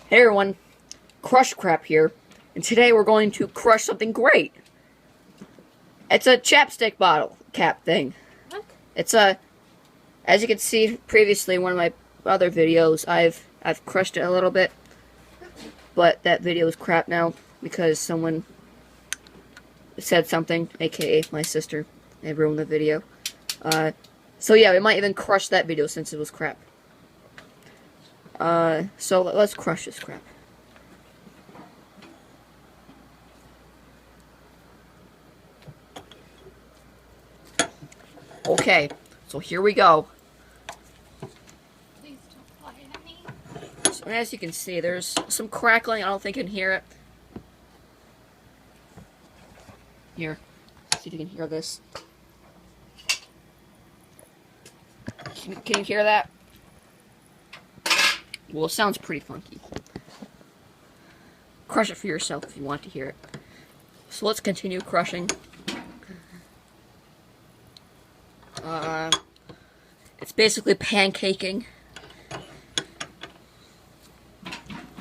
Hey everyone, Crush Crap here, and today we're going to crush something great. It's a chapstick bottle cap thing. What? It's a, as you can see previously in one of my other videos, I've crushed it a little bit, but that video is crap now because someone said something, aka my sister, and ruined the video. So yeah, we might even crush that video since it was crap. So let's crush this crap. Okay, so here we go. Please don't fly at me. So as you can see, there's some crackling. I don't think you can hear it. Here, see if you can hear this. Can you hear that? Well, it sounds pretty funky. Crush it for yourself if you want to hear it. So let's continue crushing. It's basically pancaking.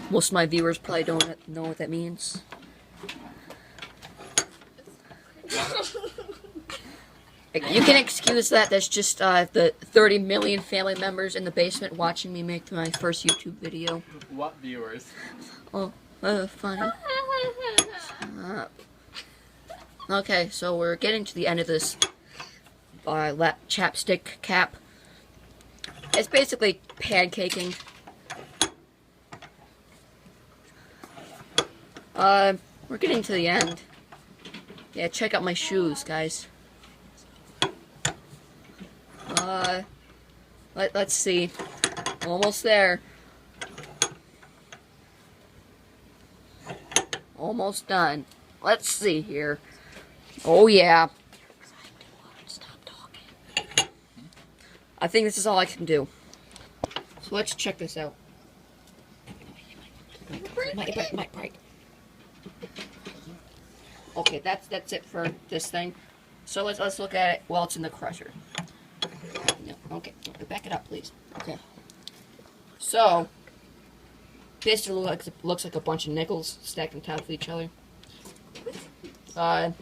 Most of my viewers probably don't know what that means. You can excuse that. That's just the 30 million family members in the basement watching me make my first YouTube video. What viewers? Oh, funny. Okay, so we're getting to the end of this chapstick cap. It's basically pancaking. We're getting to the end. Yeah, check out my shoes, guys. Let's see. Almost there. Almost done. Let's see here. Oh yeah. Stop talking. I think this is all I can do. So let's check this out. Might break. Okay, that's it for this thing. So let's look at it while it's in the crusher. No, okay, back it up, please. Okay. So basically, looks like a bunch of nickels stacked on top of each other. You're trying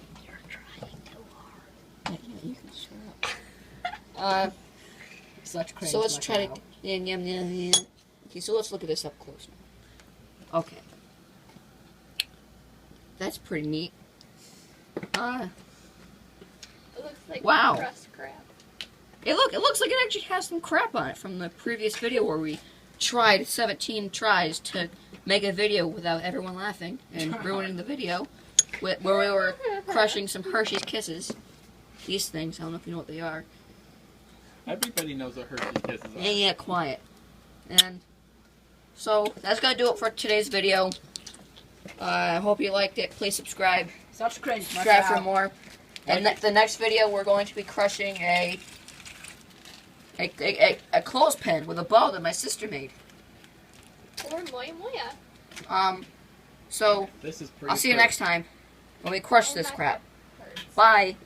too hard. You can shut up. Such cringe. So let's try to. Yeah. Okay, so let's look at this up close now. Okay. That's pretty neat. It looks like Wow. crust crap. It looks like it actually has some crap on it from the previous video where we tried 17 tries to make a video without everyone laughing and ruining the video, where we were crushing some Hershey's Kisses. These things, I don't know if you know what they are. Everybody knows what Hershey's Kisses are. Yeah, quiet. And so that's gonna do it for today's video. I hope you liked it. Please subscribe. Such cringe. Subscribe for more. And the next video, we're going to be crushing a clothespin with a bow that my sister made. Or moya moya. So This is pretty I'll see you cool. next time when we crush this crap. Bye.